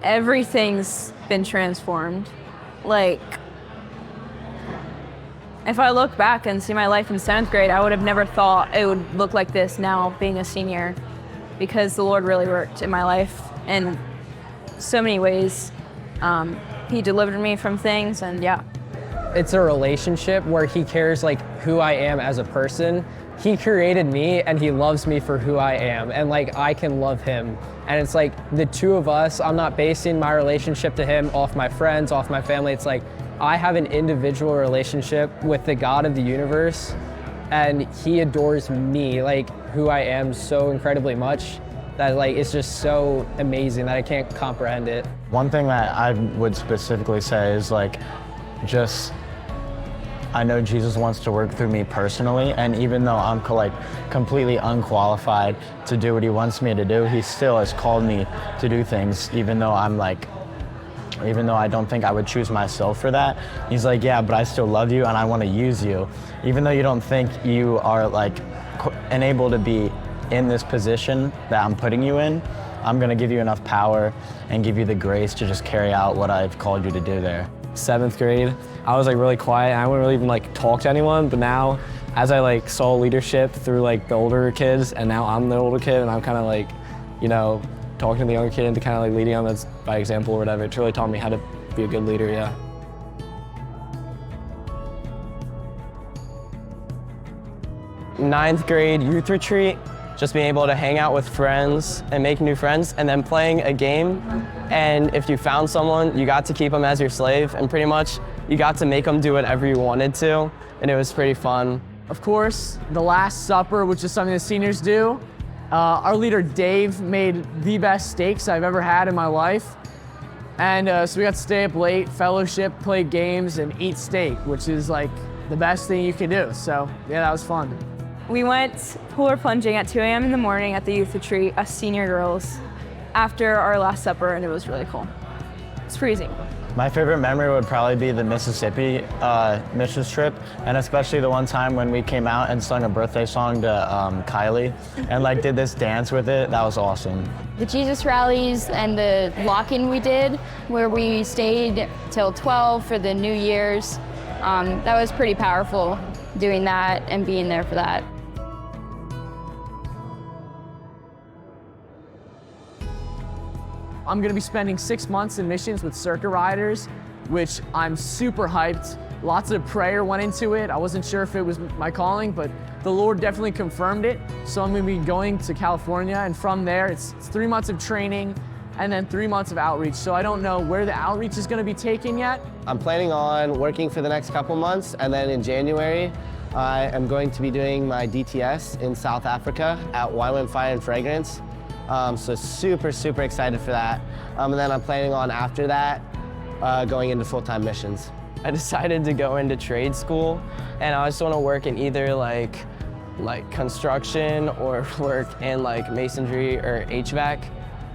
everything's been transformed. Like, if I look back and see my life in 7th grade, I would have never thought it would look like this now being a senior, because the Lord really worked in my life in so many ways. He delivered me from things, and yeah. It's a relationship where he cares like who I am as a person. He created me and he loves me for who I am, and like I can love him. And it's like the two of us, I'm not basing my relationship to him off my friends, off my family. It's like I have an individual relationship with the God of the universe, and he adores me, like who I am, so incredibly much that like it's just so amazing that I can't comprehend it. One thing that I would specifically say is like, just, I know Jesus wants to work through me personally, and even though I'm completely unqualified to do what he wants me to do, he still has called me to do things, even though I don't think I would choose myself for that. He's like, yeah, but I still love you and I want to use you. Even though you don't think you are like enabled to be in this position that I'm putting you in, I'm gonna give you enough power and give you the grace to just carry out what I've called you to do there. 7th grade, I was like really quiet. I wouldn't really even like talk to anyone, but now as I like saw leadership through like the older kids, and now I'm the older kid, and I'm kind of like, you know, talking to the younger kid and kind of like leading them as by example or whatever. It's really taught me how to be a good leader, yeah. Ninth grade youth retreat, just being able to hang out with friends and make new friends, and then playing a game. And if you found someone, you got to keep them as your slave, and pretty much you got to make them do whatever you wanted to, and it was pretty fun. Of course, the Last Supper, which is something the seniors do. Our leader, Dave, made the best steaks I've ever had in my life. And so we got to stay up late, fellowship, play games, and eat steak, which is like the best thing you can do. So yeah, that was fun. We went polar plunging at 2 a.m. in the morning at the youth retreat, us senior girls, after our Last Supper, and it was really cool. It's freezing. My favorite memory would probably be the Mississippi missions trip, and especially the one time when we came out and sung a birthday song to Kylie and like did this dance with it. That was awesome. The Jesus rallies and the lock-in we did, where we stayed till 12 for the New Year's, that was pretty powerful, doing that and being there for that. I'm gonna be spending 6 months in missions with Circuit Riders, which I'm super hyped. Lots of prayer went into it. I wasn't sure if it was my calling, but the Lord definitely confirmed it. So I'm gonna be going to California, and from there, it's 3 months of training and then 3 months of outreach. So I don't know where the outreach is gonna be taken yet. I'm planning on working for the next couple months, and then in January, I am going to be doing my DTS in South Africa at Wyland Fire and Fragrance. So super excited for that. And then I'm planning on after that, going into full-time missions. I decided to go into trade school, and I just want to work in either like construction or work in like masonry or HVAC.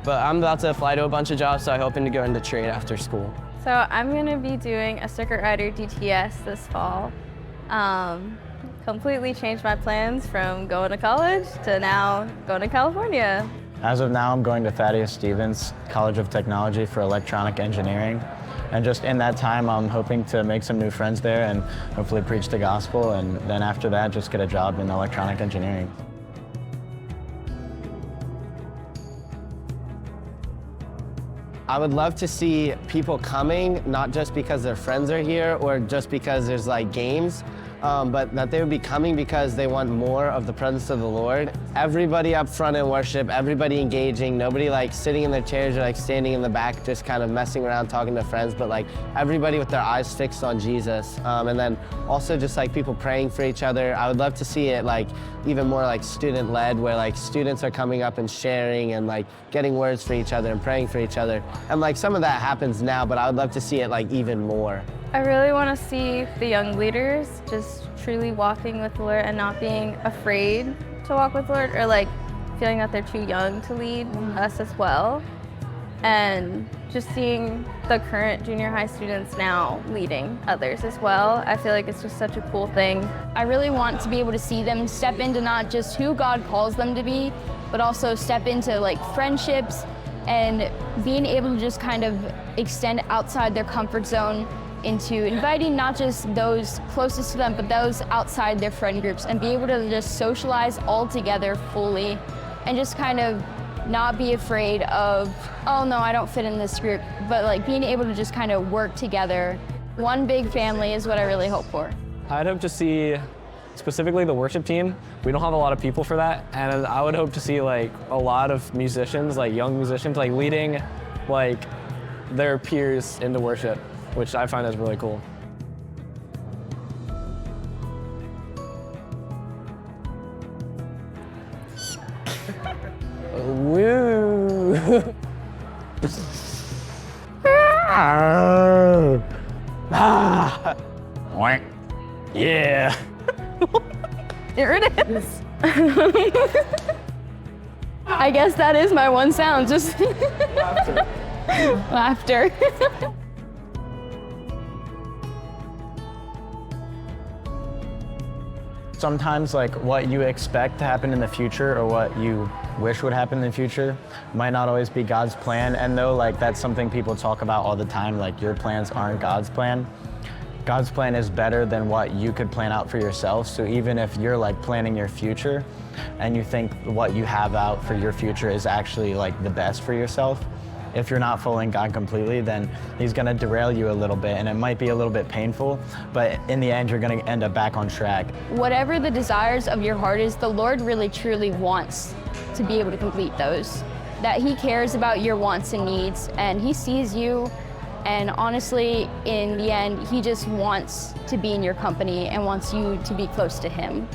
But I'm about to apply to a bunch of jobs, so I'm hoping to go into trade after school. So I'm gonna be doing a Circuit Rider DTS this fall. Completely changed my plans from going to college to now going to California. As of now, I'm going to Thaddeus Stevens College of Technology for electronic engineering. And just in that time, I'm hoping to make some new friends there and hopefully preach the gospel, and then after that, just get a job in electronic engineering. I would love to see people coming, not just because their friends are here or just because there's like games, but that they would be coming because they want more of the presence of the Lord. Everybody up front in worship, everybody engaging, nobody like sitting in their chairs or like standing in the back just kind of messing around talking to friends, but like everybody with their eyes fixed on Jesus. And then also just like people praying for each other. I would love to see it like even more like student-led, where like students are coming up and sharing and like getting words for each other and praying for each other. And like some of that happens now, but I would love to see it like even more. I really want to see the young leaders just truly walking with the Lord and not being afraid to walk with the Lord, or like feeling that they're too young to lead us as well. And just seeing the current junior high students now leading others as well. I feel like it's just such a cool thing. I really want to be able to see them step into not just who God calls them to be, but also step into like friendships and being able to just kind of extend outside their comfort zone into inviting not just those closest to them, but those outside their friend groups, and be able to just socialize all together fully and just kind of not be afraid of, oh no, I don't fit in this group, but like being able to just kind of work together. One big family is what I really hope for. I'd hope to see specifically the worship team. We don't have a lot of people for that, and I would hope to see like a lot of musicians, like young musicians, like leading like their peers into worship, which I find is really cool. Woo! Yeah. There it is. I guess that is my one sound, just laughter. Sometimes like what you expect to happen in the future or what you wish would happen in the future might not always be God's plan. And though like that's something people talk about all the time, like your plans aren't God's plan. God's plan is better than what you could plan out for yourself. So even if you're like planning your future and you think what you have out for your future is actually like the best for yourself, if you're not following God completely, then he's gonna derail you a little bit, and it might be a little bit painful, but in the end, you're gonna end up back on track. Whatever the desires of your heart is, the Lord really truly wants to be able to complete those. That he cares about your wants and needs, and he sees you, and honestly, in the end, he just wants to be in your company and wants you to be close to him.